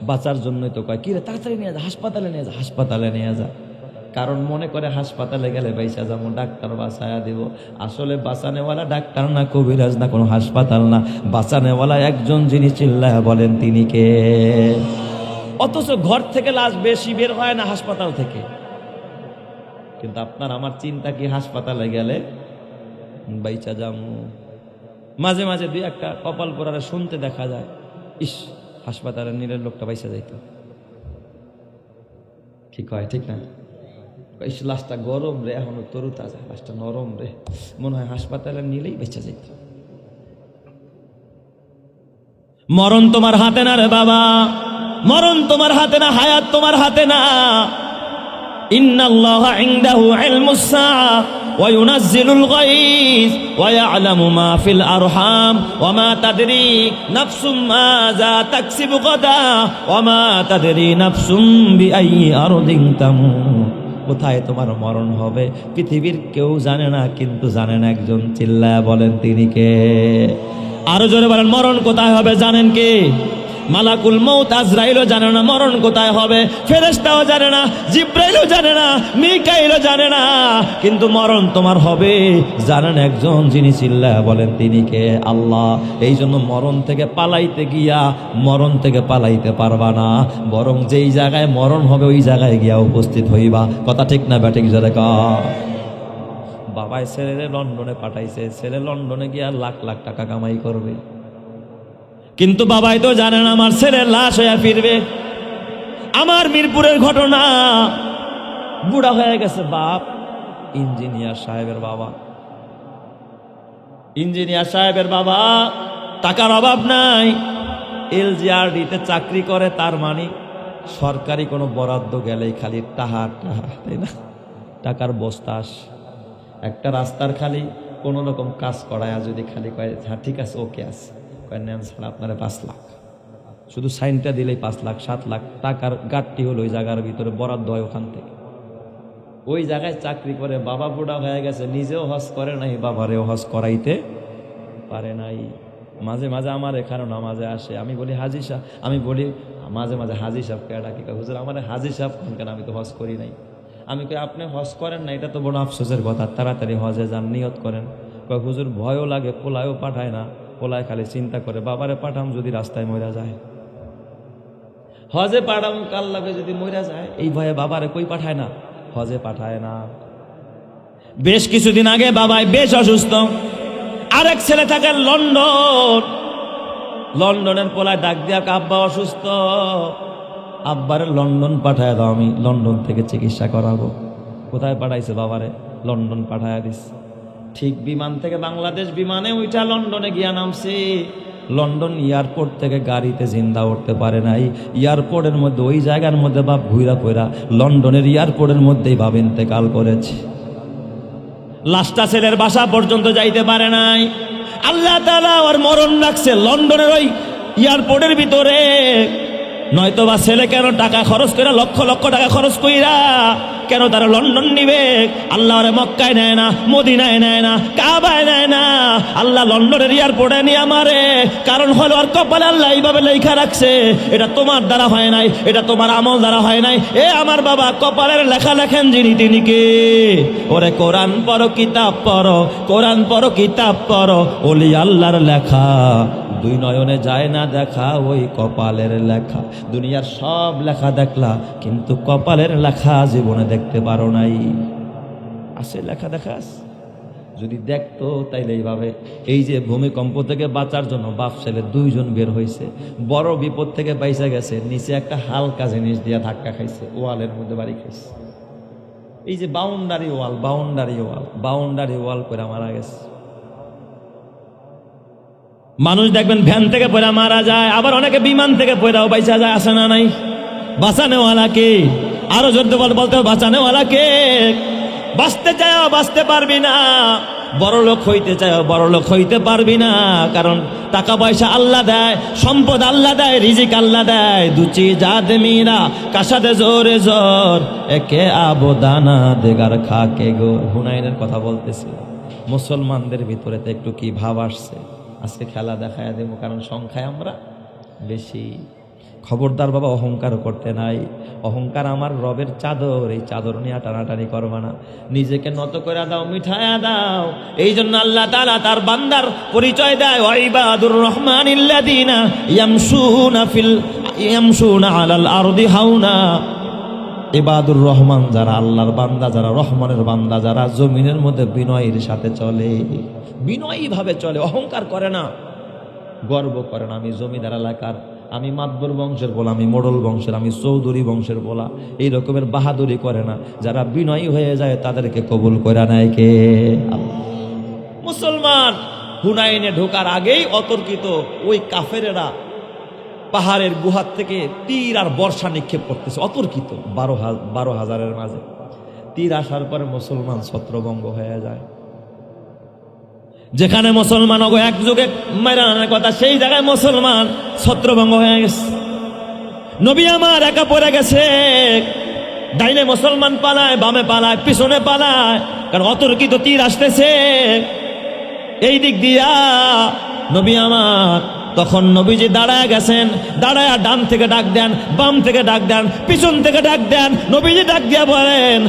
বাঁচার জন্যই তো কয় কি রে তাড়াতাড়ি নিয়ে যা, হাসপাতালে নিয়ে যা, হাসপাতালে নিয়ে যা। কারণ মনে করে হাসপাতালে গেলে বাইসা যাবো, ডাক্তার বাঁচায়া দিব। আসলে বাঁচানেওয়ালা ডাক্তার না, কবিরাজ না, কোনো হাসপাতাল না, বাঁচানেওয়ালা একজন যিনি চিল্লায়া বলেন তিনি কে? অথচ ঘর থেকে লাশ বেশি বের হয় না হাসপাতাল থেকে। কিন্তু আপনার আমার চিন্তা কি হাসপাতালে গেলে বাইচা যাবো। মাঝে মাঝে দুই একটা কপাল পোড়ারে শুনতে দেখা যায়, ইস হাসপাতালে নিলে লোকটা বাইসা যাইত, ঠিক হয় ঠিক না? ইস লাশটা গরম রে, এখনো তরু তাজা, লাশটা নরম রে, মনে হয় হাসপাতালে নিলেই বেঁচে যাইত। মরণ তোমার হাতে না রে বাবা, মরণ তোমার হাতে না, হায়াত তোমার হাতে না। ইন্নাল্লাহা ইনদাহু ইলমুস সাআ ওয়া ইউনাজ্জিলুল গায়স ওয়া ইয়ালামু মা ফিল আরহাম ওয়া মা তাদরি নাফসুম মাযা তাকসিবু গাদা ওয়া মা তাদরি নাফসুম বিআইয়ি আরদিন তামুত। কোথায় তোমার মরণ হবে পৃথিবীর কেউ জানে না, কিন্তু জানেন একজন, চিল্লায়া বলেন তিনি কে? আরো জোরে বলেন, মরণ কোথায় হবে জানেন কে? মালাকুল মউত আজরাইলও জানে না মরণ কোথায় হবে, ফেরেশতাও জানে না, জিব্রাইলও জানে না, মিকাইলও জানে না, কিন্তু মরণ তোমার হবে জানেন একজন, যিনি চিল্লায়া বলেন তিনি কে? আল্লাহ। এই জন্য মরণ থেকে পালাইতে গিয়া মরণ থেকে পালাইতে পারবা না, বরং যেই জায়গায় মরণ হবে ওই জায়গায় গিয়া উপস্থিত হইবা। কথা ঠিক না ব্যাটিক জোরে কর। বাবাই ছেলে লন্ডনে পাঠাইছে, ছেলে লন্ডনে গিয়া লাখ লাখ টাকা কামাই করবে, কিন্তু বাবাই তো জানেন আমার ছেলের লাশ হয়ে ফিরবে। আমার মিরপুরের ঘটনা, বুড়া হয়ে গেছে বাপ, ইঞ্জিনিয়ার সাহেবের বাবা, ইঞ্জিনিয়ার সাহেবের বাবা, টাকার অভাব নাই, এলজিআরডিতে চাকরি করে, তার মানে সরকারি কোনো বরাদ্দ গেলেই খালি টাহা টাহা, তাই না? টাকার বস্তা আসে। একটা রাস্তার খালি কোনো রকম কাজ করায় যদি খালি কয় হ্যাঁ ঠিক আছে ওকে আছে, নেন ছাড়া আপনারা 5 লাখ, শুধু সাইনটা দিলেই 5 লাখ 7 লাখ টাকার গাঁটটি হলো ওই জায়গার ভিতরে বরাদ্দ হয় ওখান থেকে। ওই জায়গায় চাকরি করে বাবা বুড়া হয়ে গেছে, নিজেও হজ করে নাই, বাবারেও হজ করাইতে পারে নাই। মাঝে মাঝে আমার এখানে নামাজে আসে, আমি বলি হাজি সাহেব, আমি বলি মাঝে মাঝে হাজি সাহেবকে ডাকি, হুজুর আমার হাজি সাহেব কেন, আমি তো হজ করি নাই। আমি কই আপনি হজ করেন না, এটা তো বড় আফসোসের কথা, তাড়াতাড়ি হজে যান, নিয়ত করেন। কয় হুজুর ভয়ও লাগে, পোলায়ও পাঠায় না, পোলায় খালি চিন্তা করে বাবারে পাঠাম যদি রাস্তায় মইরা যায়, হজে পাঠাম কাল লাগে যদি মইরা যায়, এই ভয়ে বাবারে কই পাঠায় না, হজে পাঠায় না। বেশ কিছুদিন আগে বাবাই বেশ অসুস্থ, আরেক ছেলে থাকে লন্ডন, লন্ডনের পোলায় ডাক দিয়া আব্বা অসুস্থ, আব্বারে লন্ডন পাঠায় দাও, আমি লন্ডন থেকে চিকিৎসা করাবো। কোথায় পাঠাইছে বাবারে? লন্ডন পাঠায় দিস। ঠিক বিমান থেকে বাংলাদেশ বিমানে উঠা লন্ডনে গিয়া নামছি, লন্ডন এয়ারপোর্ট থেকে গাড়িতে জিন্দা উঠতে পারে নাই, এয়ারপোর্টের মধ্যে ওই জায়গার মধ্যে বাপ ঘুরা পড়া লন্ডনের এয়ারপোর্টের মধ্যেই বাপ ইন্তেকাল করেছে। লাশটা ছেলের বাসা পর্যন্ত যাইতে পারে নাই, আল্লাহ তাআলা ওর মরণ রাখছে লন্ডনের ওই এয়ারপোর্টের ভিতরে। নয়তো বা ছেলে কেন টাকা খরচ করে, লক্ষ লক্ষ টাকা খরচ কইরা কেন তারা লন্ডন নিবে? আল্লাহ ওরে মক্কায় নেয় না, মদিনায় নেয় না, কাবায় নেয় না, আল্লাহ লন্ডনের এয়ারপোর্টে নিয়ে আমারে। কারণ হলো আর কপালে আল্লাহ এইভাবে লেখা রাখছে, এটা তোমার দ্বারা হয় নাই, এটা তোমার আমল দ্বারা হয় নাই। এ আমার বাবা, কপালের লেখা লেখেন যিনি তিনি কে? ওরে কোরআন পড়ো, কিতাব পড়ো, কোরআন পড়ো, কিতাব পড়ো, ওলি আল্লাহর লেখা দুই নয়নে যায় না দেখা, ওই কপালের লেখা। দুনিয়ার সব লেখা দেখলা, কিন্তু কপালের লেখা জীবনে দেখতে পারো নাই। আছে লেখা দেখাস? যদি দেখতো তাইলে এইভাবে, এই যে ভূমিকম্প থেকে বাঁচার জন্য বাপ ছেলে দুইজন বের হয়েছে, বড় বিপদ থেকে বাইসা গেছে, নিচে একটা হালকা জিনিস দিয়ে ধাক্কা খাইছে, ওয়ালের মধ্যে বাড়ি খাইছে। এই যে বাউন্ডারি ওয়াল করে মারা গেছে। মানুষ দেখবেন ভ্যান থেকে পড়ে মারা যায়, আবার অনেকে বিমান থেকে পড়েও বাইসা যায়, আসে না নাই? বাঁচানেওয়ালা কে? আরো জোর বলতে বাঁচানেওয়ালা কে? বাঁচতে চাও বাঁচতে পারবি না, বড় লোক হইতে চাও বড় লোক হইতে পারবি না। কারণ টাকা পয়সা আল্লাহ দেয়, সম্পদ আল্লাহ দেয়, রিজিক আল্লাহ দেয়। দুচি জাদ মিরা কাসাদে জোরে জোর, একে আবো দানা দেগার খাকে গো। হুনাইনের কথা বলতেছি। মুসলমানদের ভিতরে তো একটু কি ভাব আসছে, আজকে খেলা দেখায় দেবো, কারণ সংখ্যায় আমরা বেশি। খবরদার বাবা, অহংকার করতে নাই। অহংকার আমার রবের চাদর, এই চাদর নিয়ে টানাটানি করবা না। নিজেকে নত করে দাও, মিঠায়া দাও। এই জন্য আল্লাহ তাআলা তার বান্দার পরিচয় দেয়, ওয়াইবাদুর রহমানিল্লাযিনা ইয়ামশুনা আলাল আরদি হাওনা। ইবাদুর রহমান যারা, আল্লাহর বান্দা যারা, রহমানের বান্দা যারা, জমিনের মধ্যে বিনয়ের সাথে চলে, বিনয়ী ভাবে চলে, অহংকার করে না, গর্ব করে না। আমি জমিদার এলাকার, আমি মাতবর বংশের বলা, আমি মোড়ল বংশের, আমি চৌধুরী বংশের বলা, এই রকমের বাহাদুরি করে না। যারা বিনয়ী হয়ে যায় তাদেরকে কবুল করে নেয় কে? আল্লাহ। মুসলমান হুনাইনে ঢোকার আগেই অতর্কিত ওই কাফেরেরা পাহাড়ের গুহার থেকে তীর আর বর্ষা নিক্ষেপ করতেছে, অতর্কিত। 12,000-এর মাঝে তীর আসার পরে মুসলমান ছত্রভঙ্গ হয়ে যায়। যেখানে মুসলমান এক যুগে মাইরানের কথা, সেই জায়গায় মুসলমান ছত্রভঙ্গ হয়ে গেছে। নবী আমার একা পড়ে গেছে, ডাইনে মুসলমান পালায়, বামে পালায়, পিছনে পালায়, কারণ অতর্কিত তীর আসতেছে এই দিক দিয়া। নবী আমার তখন নবীজি দাঁড়ায় গেছেন, দাঁড়ায় ডান থেকে ডাক দেন, বাম থেকে ডাক দেন, পিছন থেকে ডাক দেন। নবীজি ডাক দিয়া বলেন,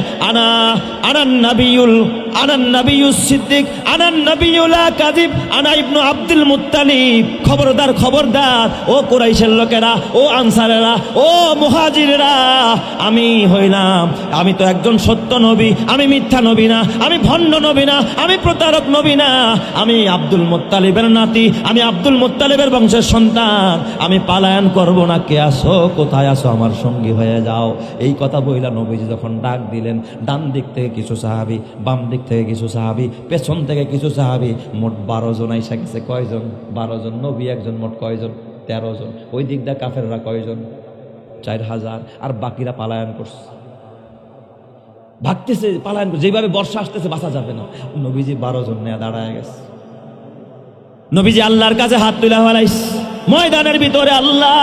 আনান নাবিয়ুস সিদ্দিক, আনান নাবিয়ুল কাযিব, আনা ইবনু আব্দুল মুত্তালিব। খবরদার খবরদার, ও কুরাইশের লোকেরা, ও আনসারেরা, ও মুহাজিরেরা, আমি হইলাম, আমি তো একজন সত্য নবী, আমি মিথ্যা নবী না, আমি ভণ্ড নবী না, আমি প্রতারক নবী না, আমি আব্দুল মুত্তালিবের নাতি, আমি আব্দুল মুত্তালিবের বংশের সন্তান, আমি পালায়ন করব না। কে আসো, কোথায় আসো, আমার সঙ্গী হয়ে যাও। এই কথা বইলা নবীজি যখন ডাক দিলেন, ডান দিক থেকে কিছু সাহাবী, বাম দিক থেকে কিছু সাহাবী, পেছন থেকে কিছু সাহাবী, মোট 12 জন আইসা গেছে। কয়জন? 12 জন। নবী একজন, মোট কয়জন? 13 জন। ওই দিক দিয়ে কাফেররা কয়জন? 4000। আর বাকিরা পালায়ন করছে, ভাগতেছে, পালায়ন করছে। যেভাবে বর্ষা আসতেছে বাঁচা যাবে না। নবীজি 12 জন নিয়ে দাঁড়ায় গেছে। নবীজি আল্লাহর কাছে হাত তুলে ফেলাইস ময়দানের ভিতরে, আল্লাহ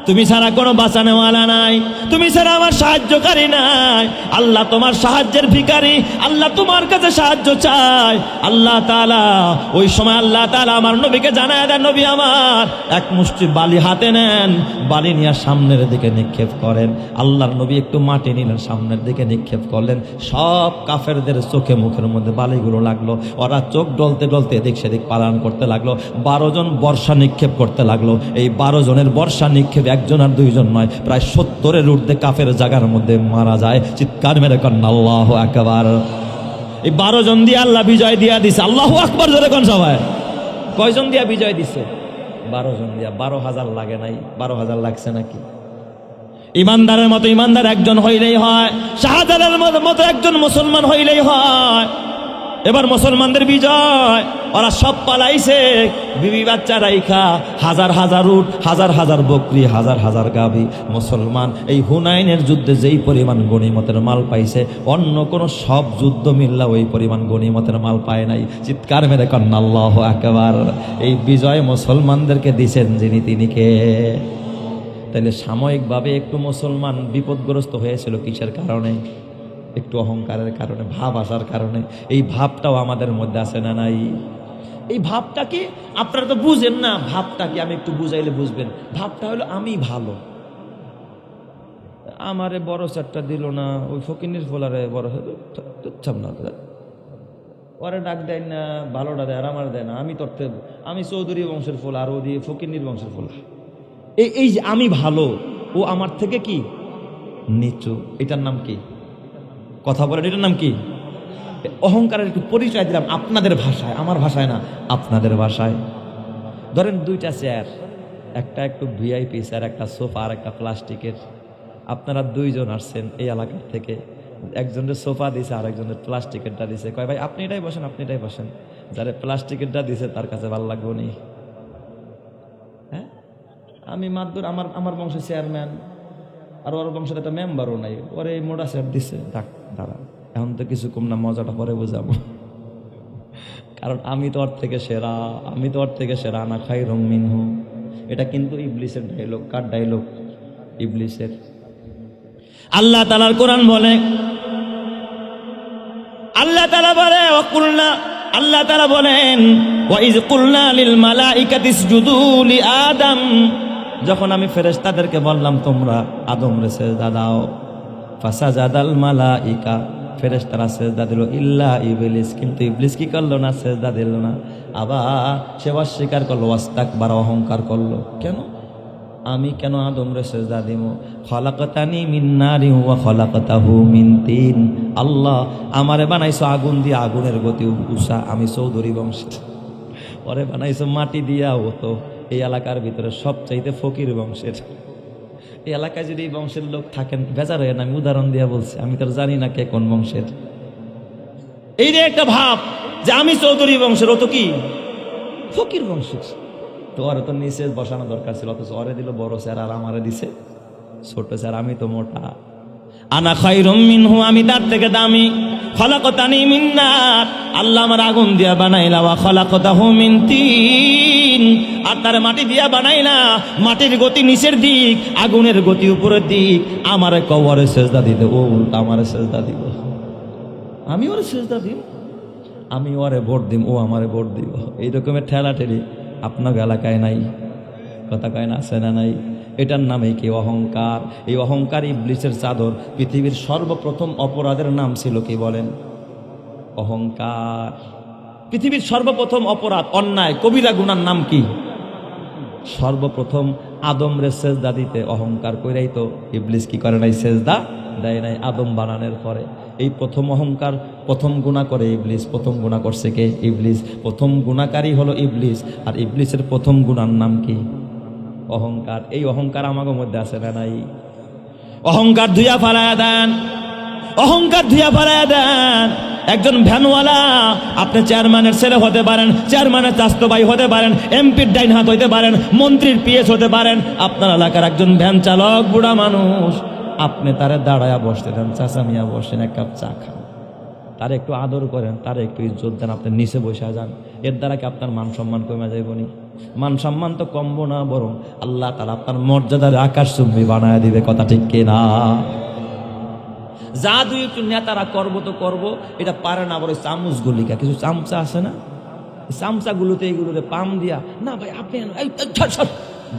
তুমি ছাড়া কোনো বাঁচানোওয়ালা নাই, তুমি ছাড়া আমার সাহায্যকারী নাই। আল্লাহ তোমার সাহায্যের ভিখারি, আল্লাহ তোমার কাছে সাহায্য চাই। আল্লাহ তাআলা ওই সময় আল্লাহ তাআলা আমার নবীকে জানায় দেন, নবী আমার এক মুষ্টি বালি হাতে নেন, বালি নিয়ে সামনের দিকে নিক্ষেপ করেন। আল্লাহর নবী একটু মাটি নিলেন, সামনের দিকে নিক্ষেপ করলেন। সব কাফেরদের চোখে মুখের মধ্যে বালিগুলো লাগলো। ওরা চোখ ডলতে ডলতে এদিক সেদিক পালায়ন করতে লাগলো। 12 জন বর্ষা নিক্ষেপ করতে লাগলো। এই 12 জনের বর্ষা নিক্ষেপ একজন আর দুইজন নয়, প্রায় 70-এর ঊর্ধ্বে কাফের জায়গার মধ্যে মারা যায়। চিৎকার মেরে কন্যা আল্লাহু আকবার। এই 12 জন দিয়ে আল্লাহ বিজয় দিয়া দিছে। আল্লাহু আকবার জোরে কোন সবাই? কয়জন দিয়া বিজয় দিছে? 12 জন দিয়া। 12,000 লাগে নাই? 12,000 লাগছে নাকি? ইমানদারের মতো ইমানদার একজন হইলেই হয়, শাহজালালের মতো একজন মুসলমান হইলেই হয়। এবার মুসলমানদের বিজয়, ওরা সব পালাইছে, বিবি বাচ্চা রাইখা, হাজার হাজার উট, হাজার হাজার বকরি, হাজার হাজার গাভী। মুসলমান এই হুনাইনের যুদ্ধে যেই পরিমাণ গনিমতের মাল পাইছে, অন্য কোন সব যুদ্ধ মিল্লা ওই পরিমাণ গনিমতের মাল পায় নাই। চিৎকার মেরে কন্যা আল্লাহু আকবার। এই বিজয় মুসলমানদেরকে দিছেন যিনি, তিনি কে? তাহলে সাময়িকভাবে একটু মুসলমান বিপদগ্রস্ত হয়েছিল, কিসের কারণে? একটু অহংকারের কারণে, ভাব আসার কারণে। এই ভাবটাও আমাদের মধ্যে আছে না নাই? এই ভাবটা কি আপনারা তো বুঝেন না। ভাবটা কি আমি একটু বুঝাইলে বুঝবেন। ভাবটা হলো আমি ভালো, আমারে বড় চারটা দিল না, ওই ফকিনের ফোলারে বড় না, ওরে ডাক দেয় না, ভালোটা দেয় আর আমার দেয় না। আমি চৌধুরী বংশের ফোলা, আর ও দিয়ে ফকিনের বংশের ফোলা। এই যে আমি ভালো, ও আমার থেকে কি নিচু, এটার নাম কি? কথা বলেন, এটার নাম কি? অহংকারের একটু পরিচয় দিলাম আপনাদের ভাষায়, আমার ভাষায় না, আপনাদের ভাষায়। ধরেন দুইটা চেয়ার, একটা একটু ভিআইপি চেয়ার, একটা সোফা আর একটা প্লাস্টিকের। আপনারা দুইজন আসছেন এই এলাকার থেকে, একজনের সোফা দিছে আর একজনের প্লাস্টিকেরটা দিছে। কয় ভাই আপনি এটাই বসেন, আপনি এটাই বসেন। যারা প্লাস্টিকেরটা দিছে তার কাছে ভালো লাগবো নি? হ্যাঁ, আমি মাদুর, আমার বংশের চেয়ারম্যান, আর ওর বংশের একটা মেম্বারও নাই, ওরে এই মোটা চেয়ার দিছে। দাঁড়া, এখন তো কিছু কম না, মজাটা পরে বুঝাবো। কারণ আমি তো ওর থেকে সেরা, আমি তো ওর থেকে সেরা, না খাই রঙমিন হো। এটা কিন্তু ইবলিসের ডায়লগ। কার ডায়লগ? ইবলিসের। আল্লাহ তাআলার কোরআন বলে, আল্লাহ তাআলা বলে ওয়াকুলনা, আল্লাহ তাআলা বলেন ওয়াইজ কুলনা লিল মালাইকাতি ইসজুদু লি আদম, যখন আমি ফেরেশতাদেরকে বললাম তোমরা আদমরে সিজদা দাও, ফাসাজাদাল মালাইকা, ফেরেশতারা সিজদা দিল, ইল্লা ইবলিস, কিন্তু ইবলিস কি করলো না? সিজদা দিল না। আবার সে অস্বীকার করলো, ওয়াস্তাকবার, অহংকার করলো। কেন? আমি কেন আদমরে সিজদা দিব? খলাকতানি মিন নারিন ওয়া খলাকতাহু মিন তিন, আল্লাহ আমারে বানাইছো আগুন দিয়ে, আগুনের গতি উষা, আমি চৌধুরী বংশের। ওরে বানাইছো মাটি দিয়া, ও তো এই এলাকার ভিতরে সবচাইতে ফকির বংশের। এই এলাকায় যদি এই বংশের লোক থাকেন, বেজার হয়ে না, আমি উদাহরণ দিয়া বলছি, আমি তো জানি না কে কোন বংশের। এই যে একটা ভাব যে আমি চৌধুরী বংশের, ও তো কি ফকির বংশের। তো ওরে তো নিচে বসানো দরকার ছিল, অথচ ওরে দিল বড় স্যার আর আমারে দিছে ছোট স্যার। আমি তো মোটা। আনা খায়রুম মিনহু, আমি তার থেকে দামি। খলাকতানি মিন নার, আল্লাহ আমার আগুন দিয়া বানাইলা, ওয়া খলাকতাহু মিন তিন, আর তার মাটি দিয়া বানাইলা। মাটির গতি নিচের দিক, আগুনের গতি উপরের দিক। আমারে কবরে সিজদা দিতে, ও উল্টা আমারে সিজদা দিব। আমি ওরে সিজদা দিব, আমি ওরে ভোট দিব, ও আমারে ভোট দিব। এই রকমের ঠেলা ঠেলি আপনার এলাকায় নাই? কথা কয় না, আছে না নাই? এটার নামে কি? অহংকার। এই অহংকার ইবলিসের চাদর। পৃথিবীর সর্বপ্রথম অপরাধের নাম ছিল কি বলেন? অহংকার। পৃথিবীর সর্বপ্রথম অপরাধ, অন্যায়, কবিরা গুনার নাম কি? সর্বপ্রথম আদমরে সেজদা দিতে অহংকার কইরাই তো ইবলিস কি করে নাই? সেজদা দেয় নাই আদম বানানোর পরে। এই প্রথম অহংকার, প্রথম গুনাহ করে ইবলিস। প্রথম গুনাহ করছে কে? ইবলিস। প্রথম গুনাহকারী হলো ইবলিস। আর ইবলিসের প্রথম গুনার নাম কি? অহংকার। এই অহংকার আমাদের মধ্যে আছে না নাই? অহংকার ধুইয়া ফালায়া দেন, অহংকার ধুইয়া ফালায়া দেন। একজন ভ্যানওয়ালা, আপনি চেয়ারম্যানের ছেলে হতে পারেন, চেয়ারম্যানের চাচতো ভাই হতে পারেন, এমপির ডাইন হাত হতে পারেন, মন্ত্রীর পিএস হতে পারেন। আপনার এলাকার একজন ভ্যান চালক বুড়া মানুষ, আপনি তারে দাঁড়ায়া বসতে দেন, চাচা মিয়া বসেন, এক কাপ চা খান, তারে একটু আদর করেন, তারে একটু ইজ্জত দেন, আপনি নিচে বসে যান। এর দ্বারা কি আপনার মান সম্মান কমে যাইব নি? মান সম্মান তো কমবো না, বরং আল্লাহ তাআলা আপনার মর্যাদার আকাশচুম্বী বানায় দিবে। কথা ঠিক কিনা? যা দুই একটু নেতারা করবো তো করবো, এটা পারে না। আবার ওই চামচগুলিকা, কিছু চামচা আছে না, চামচাগুলোতে এইগুলোতে পাম দিয়া, না ভাই আপনি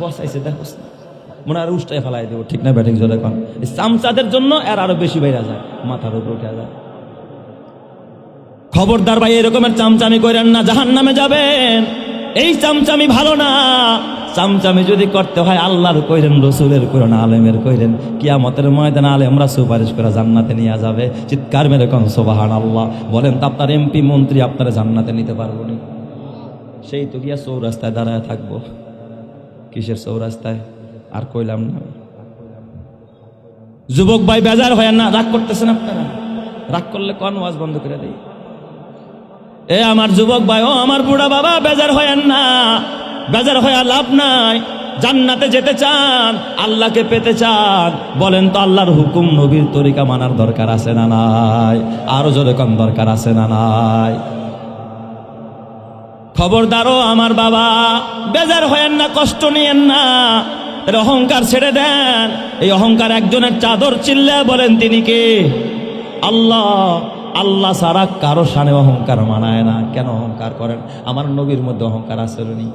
বসাইছে, দেখো মনে আর উষ্টায় ফেলাই দেবো। ঠিক না ব্যাটিং জলে কন? এই চামচাদের জন্য এর আরো বেশি বাইরা যায়, মাথার উপর উঠে যায়। খবরদার ভাই, এরকমের চামচামি করেন না, জাহান্নামে যাবেন। এই চামচামি ভালো না। চামচামি যদি করতে হয় আল্লাহর কইরেন, রসুলের কইরেন, আলেমের কইরেন, কিয়ামতের ময়দানে আলেমরা সুপারিশ করে জান্নাতে নিয়ে যাবে। চিৎকার মেরে কোন সুবহানাল্লাহ বলেন তো, আপনার এমপি মন্ত্রী আপনারা জান্নাতে নিতে পারবো না? সেই তো গিয়া চৌরাস্তায় দাঁড়ায় থাকবো। কিসের চৌরাস্তায়? আর কইলাম না। যুবক ভাই বেজার হয় না, রাগ করতেছেন আপনারা? রাগ করলে কোন ওয়াজ বন্ধ করে দেই। এ আমার যুবক ভাই, ও আমার বুড়া বাবা, বেজার হয়েন না। বেজার হয়ে লাভ নাই। জান্নাতে যেতে চান, আল্লাহকে পেতে চান, বলেন তো আল্লাহর হুকুম নবীর তরিকা মানার দরকার আছে না নাই? আরো জোরে কোন দরকার আছে না নাই? খবরদারও আমার বাবা, বেজার হয়েন না, কষ্ট নিয়েন না, অহংকার ছেড়ে দেন। এই অহংকার একজনের চাদর, চিল্লে বলেন তিনি কে? আল্লাহ। আল্লাহ ছাড়া কারো শানে অহংকার মানায় না। কেন অহংকার করেন? আমার নবীর মধ্যে অহংকার আছে নি?